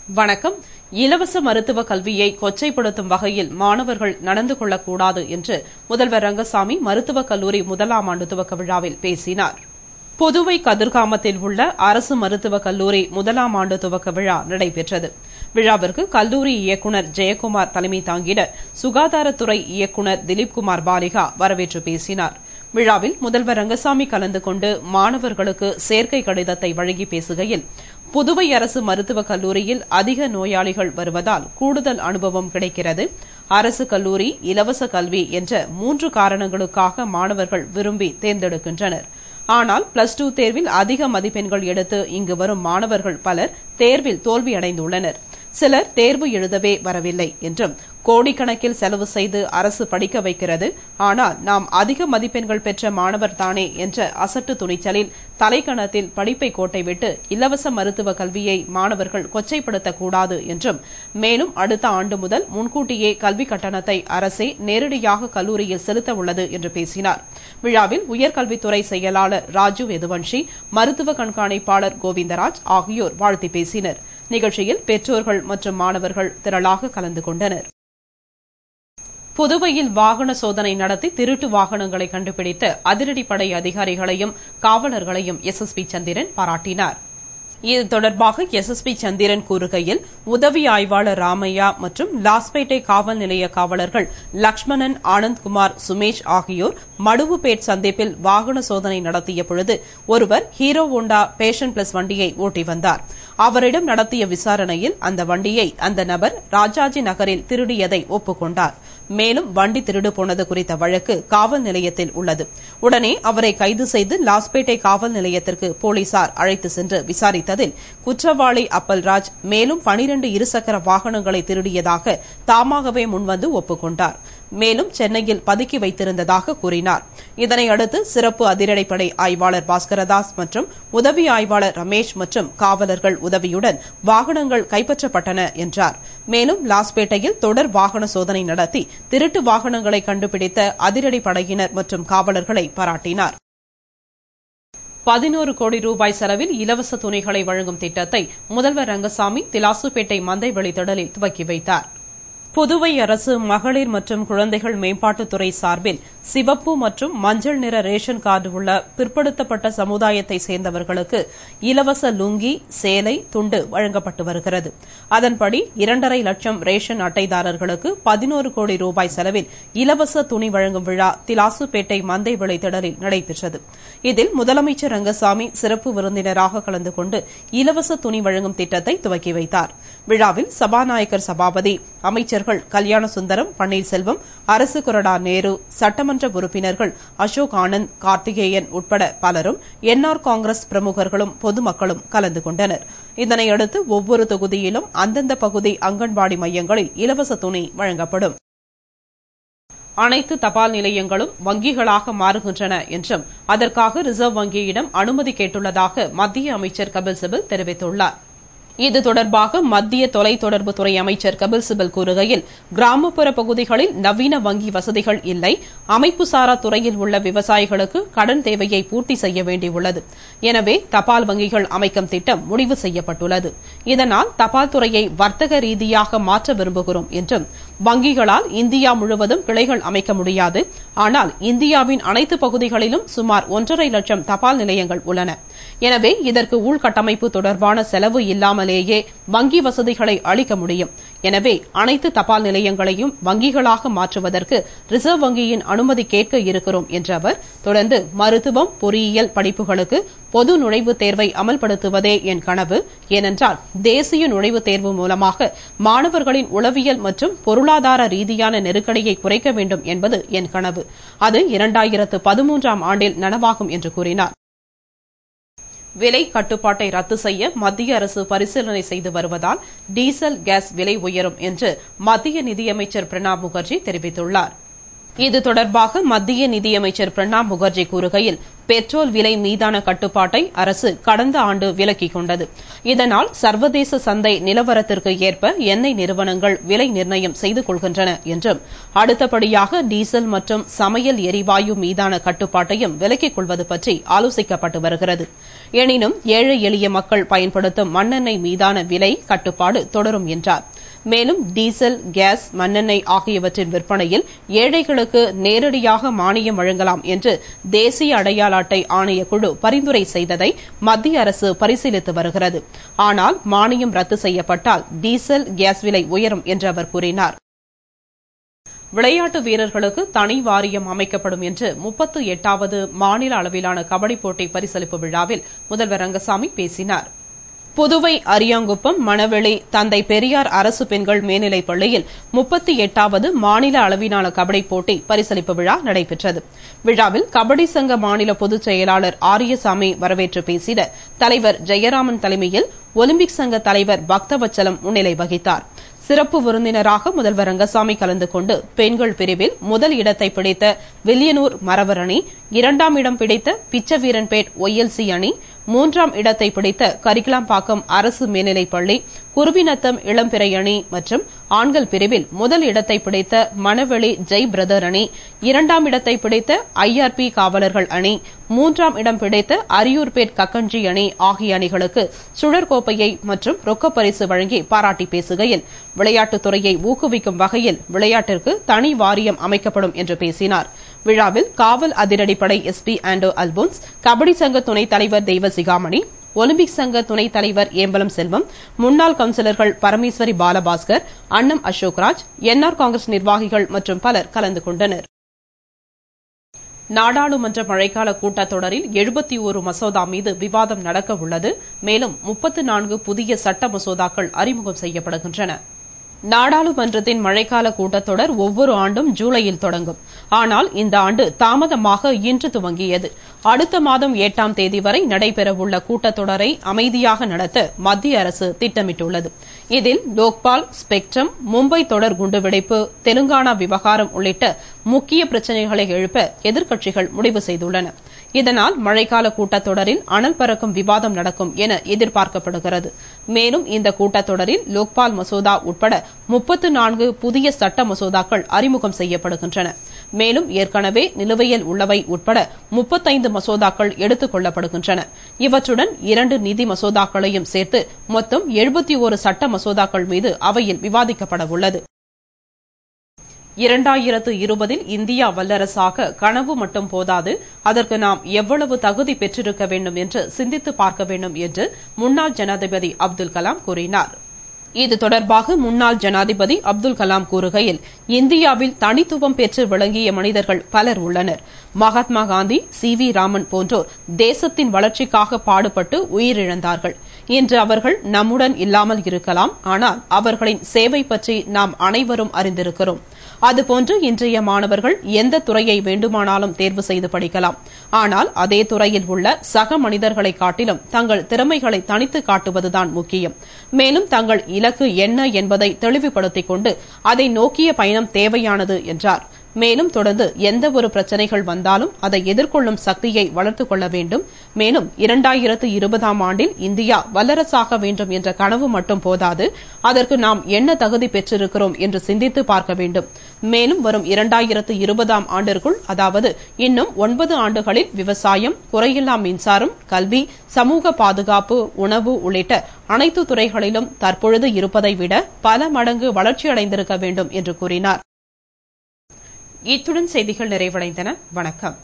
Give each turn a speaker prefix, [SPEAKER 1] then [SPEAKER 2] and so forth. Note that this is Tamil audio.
[SPEAKER 1] வணக்கம். இலவச மருத்துவ கல்வியை கொச்சைப்படுத்தும் வகையில் மாணவர்கள் நடந்து கொள்ளக்கூடாது என்று முதல்வர் ரங்கசாமி மருத்துவக் கல்லூரி முதலாம் ஆண்டு துவக்க விழாவில் பேசினார். புதுவை கதிர்காமத்தில் உள்ள அரசு மருத்துவக் கல்லூரி முதலாம் ஆண்டு துவக்க விழா நடைபெற்றது. விழாவிற்கு கல்லூரி இயக்குநர் ஜெயக்குமார் தலைமை தாங்கிட சுகாதாரத்துறை இயக்குநர் திலீப்குமார் பாலிகா வரவேற்று பேசினார். விழாவில் முதல்வர் ரங்கசாமி கலந்து கொண்டு மாணவர்களுக்கு சேர்க்கை கடிதத்தை வழங்கி பேசுகையில், புதுவை அரசு மருத்துவக் கல்லூரியில் அதிக நோயாளிகள் வருவதால் கூடுதல் அனுபவம் கிடைக்கிறது. அரசு கல்லூரி, இலவச கல்வி என்ற 3 காரணங்களுக்காக மாணவர்கள் விரும்பி தேர்ந்தெடுக்கின்றனர். ஆனால் +2 தேர்வில் அதிக மதிப்பெண்கள் எடுத்து இங்கு வரும் மாணவர்கள் பலர் தேர்வில் தோல்வியடைந்துள்ளனர். சிலர் தேர்வு எழுதவே வரவில்லை என்றும், கோடிக்கணக்கில் செலவு செய்து அரசு படிக்க வைக்கிறது, ஆனால் நாம் அதிக மதிப்பெண்கள் பெற்ற மாணவர் தானே என்ற அசட்டு துணிச்சலில் தலைக்கணத்தில் படிப்பை கோட்டை விட்டு இலவச மருத்துவ கல்வியை மாணவர்கள் கொச்சைப்படுத்தக்கூடாது என்றும், மேலும் அடுத்த ஆண்டு முதல் முன்கூட்டியே கல்வி கட்டணத்தை அரசே நேரடியாக கல்லூரியில் செலுத்த உள்ளது என்று பேசினார். விழாவில் உயர்கல்வித்துறை செயலாளர் ராஜு யதுவன்ஷி, மருத்துவ கண்காணிப்பாளர் கோவிந்தராஜ் ஆகியோர் வாழ்த்தி பேசினர். நிகழ்ச்சியில் பெற்றோர்கள் மற்றும் மாணவர்கள் திரளாக கலந்து கொண்டனர். புதுவையில் வாகன சோதனை நடத்தி திருட்டு வாகனங்களை கண்டுபிடித்த அதிரடிப்படை அதிகாரிகளையும் காவலர்களையும் எஸ்எஸ்பி சந்திரன் பாராட்டினார். இது தொடர்பாக எஸ்எஸ்பி சந்திரன் கூறுகையில், உதவி ஆய்வாளர் ராமையா மற்றும் லாஸ்பேட்டை காவல் நிலைய காவலர்கள் லட்சுமணன், ஆனந்த்குமார், சுமேஷ் ஆகியோர் மடுவுப்பேட் சந்திப்பில் வாகன சோதனை நடத்திய பொழுது ஒருவர் ஹீரோ ஹோண்டா பேஷன் பிளஸ் வண்டியை ஓட்டி வந்தார். அவரிடம் நடத்திய விசாரணையில் அந்த வண்டியை அந்த நபர் ராஜாஜி நகரில் திருடியதை ஒப்புக்கொண்டார். மேலும் வண்டி திருடு போனது குறித்த வழக்கு காவல் நிலையத்தில் உள்ளது. உடனே அவரை கைது செய்து லாஸ்பேட்டை காவல் நிலையத்திற்கு போலீசார் அழைத்து சென்று விசாரித்ததில் குற்றவாளி அப்பல்ராஜ் மேலும் 12 இருசக்கர வாகனங்களை திருடியதாக தாமாகவே முன்வந்து ஒப்புக்கொண்டார். மேலும் சென்னையில் பதுக்கி வைத்திருந்ததாக கூறினார். இதனையடுத்து சிறப்பு அதிரடிப்படை ஆய்வாளர் பாஸ்கரதாஸ் மற்றும் உதவி ஆய்வாளர் ரமேஷ் மற்றும் காவலர்கள் உதவியுடன் வாகனங்கள் கைப்பற்றப்பட்டன என்றார். மேலும் லாஸ்பேட்டையில் தொடர் வாகன சோதனை நடத்தி திருட்டு வாகனங்களை கண்டுபிடித்த அதிரடிப்படையினர் மற்றும் காவலர்களை பாராட்டினார். 11 கோடி ரூபாய் செலவில் இலவச துணிகளை வழங்கும் திட்டத்தை முதல்வர் ரங்கசாமி திலாசுப்பேட்டை மந்தைவெளி திடலில் துவக்கி வைத்தார். புதுவை அரசு மகளிர் மற்றும் குழந்தைகள் மேம்பாட்டுத்துறை சார்பில் சிவப்பு மற்றும் மஞ்சள் நிற ரேஷன் கார்டு உள்ள பிற்படுத்தப்பட்ட சமுதாயத்தை சேர்ந்தவர்களுக்கு இலவச லுங்கி, சேலை, துண்டு வழங்கப்பட்டு வருகிறது. அதன்படி 2.5 லட்சம் ரேஷன் அட்டைதாரர்களுக்கு 11 கோடி ரூபாய் செலவில் இலவச துணி வழங்கும் விழா திலாசுப்பேட்டை மந்தைவெளி திடலில் நடைபெற்றது. இதில் முதலமைச்சர் ரங்கசாமி சிறப்பு விருந்தினராக கலந்து கொண்டு இலவச துணி வழங்கும் திட்டத்தை துவக்கி வைத்தார். விழாவில் சபாநாயகர் சபாபதி, அமைச்சர்கள் கல்யாண சுந்தரம், பன்னீர்செல்வம், அரசு கொறடா நேரு, சட்டமன்ற உறுப்பினர்கள் அசோக் ஆனந்த், கார்த்திகேயன் உட்பட பலரும், என்ஆர் காங்கிரஸ் பிரமுகர்களும் பொதுமக்களும் கலந்து கொண்டனர். இதனையடுத்து ஒவ்வொரு தொகுதியிலும் அந்தந்த பகுதி அங்கன்வாடி மையங்களில் இலவச துணி வழங்கப்படும். அனைத்து தபால் நிலையங்களும் வங்கிகளாக மாறுகின்றன என்றும் அதற்காக ரிசர்வ் வங்கியிடம் அனுமதி கேட்டுள்ளதாக மத்திய அமைச்சர் கபில் சிபல் தெரிவித்துள்ளார். இது தொடர்பாக மத்திய தொலைத்தொடர்புத்துறை அமைச்சர் கபில் சிபல் கூறுகையில், கிராமப்புற பகுதிகளில் நவீன வங்கி வசதிகள் இல்லை. அமைப்புசாரா துறையில் உள்ள விவசாயிகளுக்கு கடன் தேவையை பூர்த்தி செய்ய வேண்டியுள்ளது. எனவே தபால் வங்கிகள் அமைக்கும் திட்டம் முடிவு செய்யப்பட்டுள்ளது. இதனால் தபால் துறையை வர்த்தக ரீதியாக மாற்ற விரும்புகிறோம் என்றும், வங்கிகளால் இந்தியா முழுவதும் கிளைகள் அமைக்க முடியாது. ஆனால் இந்தியாவின் அனைத்து பகுதிகளிலும் சுமார் 1.5 லட்சம் தபால் நிலையங்கள் உள்ளன. எனவே இதற்கு உள்கட்டமைப்பு தொடர்பான செலவு இல்லாமலேயே வங்கி வசதிகளை அளிக்க முடியும். எனவே அனைத்து தபால் நிலையங்களையும் வங்கிகளாக மாற்றுவதற்கு ரிசர்வ் வங்கியின் அனுமதி கேட்க இருக்கிறோம் என்ற அவர் தொடர்ந்து, மருத்துவம், பொறியியல் படிப்புகளுக்கு பொது நுழைவுத் தேர்வை அமல்படுத்துவதே என் கனவு. ஏனென்றால் தேசிய நுழைவுத் தேர்வு மூலமாக மாணவர்களின் உளவியல் மற்றும் பொருளாதார ரீதியான நெருக்கடியை குறைக்க வேண்டும் என்பது என் கனவு. அது 2013ஆம் ஆண்டில் நனவாகும் என்று கூறினார். விலை கட்டுப்பாட்டை ரத்து செய்ய மத்திய அரசு பரிசீலனை செய்து வருவதால் டீசல், கேஸ் விலை உயரும் என்று மத்திய நிதியமைச்சர் பிரணாப் முகர்ஜி தெரிவித்துள்ளார். இது தொடர்பாக மத்திய நிதியமைச்சர் பிரணாப் முகர்ஜி கூறுகையில், பெட்ரோல் விலை மீதான கட்டுப்பாட்டை அரசு கடந்த ஆண்டு விலக்கிக் கொண்டது. இதனால் சர்வதேச சந்தை நிலவரத்திற்கு ஏற்ப எண்ணெய் நிறுவனங்கள் விலை நிர்ணயம் செய்து கொள்கின்றன என்றும், அடுத்தபடியாக டீசல் மற்றும் சமையல் எரிவாயு மீதான கட்டுப்பாட்டையும் விலக்கிக் கொள்வது பற்றி ஆலோசிக்கப்பட்டு வருகிறது. எனினும் ஏழை எளிய மக்கள் பயன்படுத்தும் மண்ணெண்ணெய் மீதான விலை கட்டுப்பாடு தொடரும் என்றார். மேலும் டீசல், கேஸ், மண்ணெண்ணெய் ஆகியவற்றின் விற்பனையில் ஏழைகளுக்கு நேரடியாக மானியம் வழங்கலாம் என்று தேசிய அடையாள அட்டை ஆணையக்குழு பரிந்துரை செய்ததை மத்திய அரசு பரிசீலித்து வருகிறது. ஆனால் மானியம் ரத்து செய்யப்பட்டால் டீசல், கேஸ் விலை உயரும் என்று அவர் கூறினார். விளையாட்டு வீரர்களுக்கு தனி வாரியம் அமைக்கப்படும் என்று 38வது மாநில அளவிலான கபடி போட்டி பரிசளிப்பு விழாவில் முதல்வர் ரங்கசாமி பேசினார். புதுவை அரியாங்குப்பம் மணவெளி தந்தை பெரியார் அரசு பெண்கள் மேல்நிலைப் பள்ளியில் 38வது மாநில அளவிலான கபடி போட்டி பரிசளிப்பு விழா நடைபெற்றது. விழாவில் கபடி சங்க மாநில பொதுச் செயலாளர் ஆரியசாமி வரவேற்று பேசிட தலைவர் ஜெயராமன் தலைமையில் ஒலிம்பிக் சங்க தலைவர் பக்தவச்சலம் முன்னிலை வகித்தார். சிறப்பு விருந்தினராக முதல்வர் ரங்கசாமி கலந்து கொண்டு பெண்கள் பிரிவில் முதல் இடத்தை பிடித்த வில்லியனூர் மறவர் அணி, 2ஆம் இடம் பிடித்த பிச்சவீரன்பேட் ஒய்எல்சி அணி, 3ஆம் இடத்தை பிடித்த கரிக்கலாம்பாக்கம் அரசு மேல்நிலைப் பள்ளி, குருவிநத்தம் இளம்பிறை அணி மற்றும் ஆண்கள் பிரிவில் முதல் இடத்தை பிடித்த மணவெளி ஜெய் பிரதர் அணி, 2ஆம் இடத்தை பிடித்த ஐஆர்பி காவலர்கள் அணி, 3ஆம் இடம் பிடித்த அரியூர்பேட் கக்கஞ்சி அணி ஆகிய அணிகளுக்கு சுழற்கோப்பையை மற்றும் ரொக்கப்பரிசு வழங்கி பாராட்டி பேசுகையில் விளையாட்டுத் துறையை ஊக்குவிக்கும் வகையில் விளையாட்டிற்கு தனி வாரியம் அமைக்கப்படும் என்று பேசினார். விழாவில் காவல் அதிரடிப்படை எஸ்பி ஆண்டோ அல்போன்ஸ், கபடி சங்க துணைத் தலைவர் தெய்வசிகாமணி, ஒலிம்பிக் சங்க துணைத் தலைவர் ஏம்பலம் செல்வம், முன்னாள் கவுன்சிலர்கள் பரமேஸ்வரி பாலபாஸ்கர், அன்னம் அசோக்ராஜ், என்ஆர் காங்கிரஸ் நிர்வாகிகள் மற்றும் பலர் கலந்து கொண்டனர். நாடாளுமன்ற மழைக்கால கூட்டத்தொடரில் 71 மசோதா மீது விவாதம் நடக்க உள்ளது. மேலும் 34 புதிய சட்ட மசோதாக்கள் அறிமுகம் செய்யப்படுகின்றன. நாடாளுமன்றத்தின் மழைக்கால கூட்டத்தொடர் ஒவ்வொரு ஆண்டும் ஜூலையில் தொடங்கும். ஆனால் இந்த ஆண்டு தாமதமாக இன்று துவங்கியது. அடுத்த மாதம் 8ஆம் தேதி வரை நடைபெறவுள்ள கூட்டத்தொடரை அமைதியாக நடத்த மத்திய அரசு திட்டமிட்டுள்ளது. இதில் லோக்பால், ஸ்பெக்ட்ரம், மும்பை தொடர் குண்டுவெடிப்பு, தெலுங்கானா விவகாரம் உள்ளிட்ட முக்கிய பிரச்சினைகளை எழுப்ப எதிர்க்கட்சிகள் முடிவு செய்துள்ளன. இதனால் மழைக்கால கூட்டத்தொடரில் அனல் பறக்கும் விவாதம் நடக்கும் என எதிர்பார்க்கப்படுகிறது. மேலும் இந்த கூட்டத்தொடரில் லோக்பால் மசோதா உட்பட 34 புதிய சட்ட மசோதாக்கள் அறிமுகம் செய்யப்படுகின்றன. மேலும் ஏற்கனவே நிலுவையில் உள்ளவை உட்பட 35 மசோதாக்கள் எடுத்துக் கொள்ளப்படுகின்றன. இவற்றுடன் 2 நிதி மசோதாக்களையும் சேர்த்து மொத்தம் 71 சட்ட மசோதாக்கள் மீது அவையில் விவாதிக்கப்பட உள்ளது. 2020இல் இந்தியா வல்லரசாக கனவு மட்டும் போதாது, அதற்கு நாம் எவ்வளவு தகுதி பெற்றிருக்க வேண்டும் என்று சிந்தித்து பார்க்க வேண்டும் என்று முன்னாள் ஜனாதிபதி அப்துல் கலாம் கூறினார். இது தொடர்பாக முன்னாள் ஜனாதிபதி அப்துல் கலாம் கூறுகையில், இந்தியாவில் தனித்துவம் பெற்று விளங்கிய மனிதர்கள் பலர் உள்ளனர். மகாத்மா காந்தி, சி.வி. ராமன் போன்றோர் தேசத்தின் வளர்ச்சிக்காக பாடுபட்டு உயிரிழந்தார்கள். இன்று அவர்கள் நம்முடன் இல்லாமல் இருக்கலாம். ஆனால் அவர்களின் சேவை பற்றி நாம் அனைவரும் அறிந்திருக்கிறோம். அதுபோன்று இன்றைய மாணவர்கள் எந்த துறையை வேண்டுமானாலும் தேர்வு செய்து படிக்கலாம். ஆனால் அதே துறையில் உள்ள சக மனிதர்களை காட்டிலும் தங்கள் திறமைகளை தனித்து காட்டுவதுதான் முக்கியம். மேலும் தங்கள் இலக்கு என்ன என்பதை தெளிவுபடுத்திக் கொண்டு அதை நோக்கிய பயணம் தேவையானது என்றார். மேலும் தொடர்ந்து எந்த ஒரு பிரச்சினைகள் வந்தாலும் அதை எதிர்கொள்ளும் சக்தியை வளர்த்துக் கொள்ள வேண்டும். மேலும் 2020ஆம் ஆண்டில் இந்தியா வல்லரசாக வேண்டும் என்ற கனவு மட்டும் போதாது, அதற்கு நாம் என்ன தகுதி பெற்றிருக்கிறோம் என்று சிந்தித்து பார்க்க வேண்டும். மேலும் வரும் 2020ஆம் ஆண்டிற்குள், அதாவது இன்னும் 9 ஆண்டுகளில் விவசாயம், குறையில்லா மின்சாரம், கல்வி, சமூக பாதுகாப்பு, உணவு உள்ளிட்ட அனைத்து துறைகளிலும் தற்பொழுது இருப்பதை விட பல மடங்கு வளர்ச்சியடைந்திருக்க வேண்டும் என்று கூறினார். இத்துடன் செய்திகள் நிறைவடைந்தன. வணக்கம்.